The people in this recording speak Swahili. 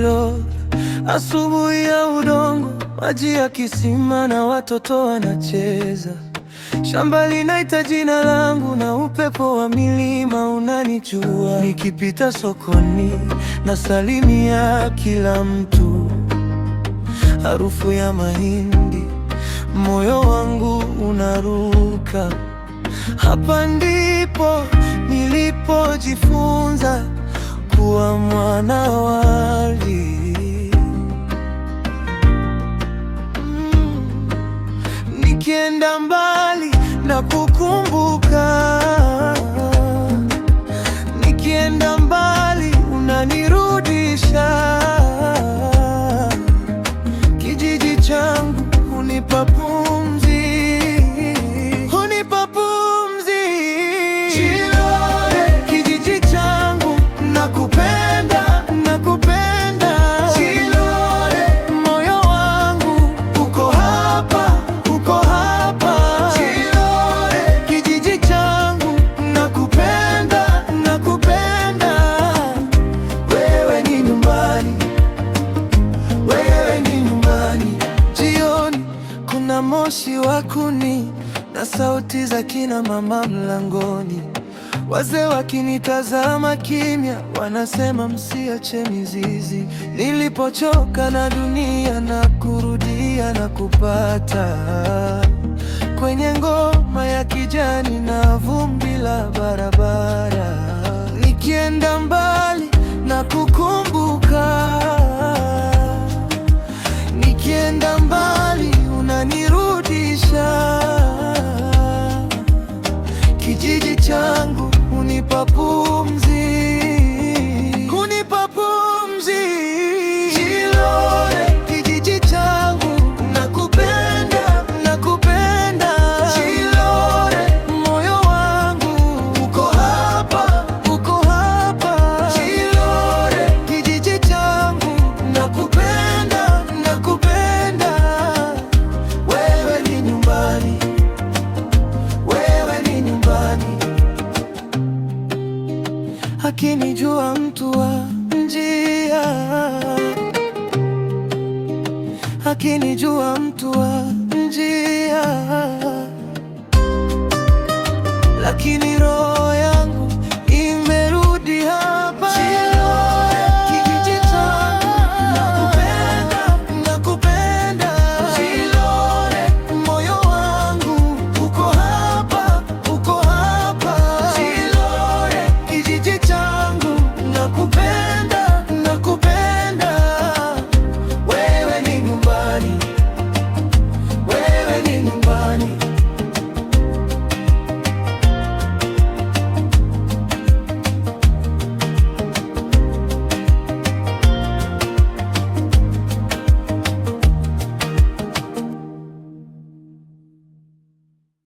Shilo, asubuhi ya udongo, maji ya kisima na watoto wanacheza. Shamba linaita jina langu na upepo wa milima unanijua. Nikipita sokoni nasalimia kila mtu, harufu ya mahindi, moyo wangu unaruka. Hapa ndipo nilipojifunza kuwa mwanawali. Nikienda mbali na kukumbuka, nikienda mbali unanirudisha. Kijiji changu hunipa pumzi, hunipa pumzi. Chilole, kijiji changu nakupenda, nakupenda. Chilole, moyo wangu uko hapa, uko hapa. Chilole, kijiji changu nakupenda, nakupenda. Wewe ni nyumbani, wewe ni nyumbani. Jioni kuna moshi wa kuni na sauti za kina mama mlangoni. Wazee wakinitazama kimya, wanasema msiache mizizi. Nilipochoka na dunia na kurudia na kupata kwenye ngoma ya kijani na vumbi la barabara. Nikienda mbali na kukumbuka, nikienda mbali unanirudisha. Kijiji changu hunipa pumzi, hunipa pumzi. Chilole, kijiji changu nakupenda, nakupenda. Chilole, moyo wangu uko hapa, uko hapa. Chilole, kijiji changu nakupenda, nakupenda. Wewe ni nyumbani, wewe ni nyumbani. Akinijua mtu wa njia, akinijua mtu wa njia, lakini roho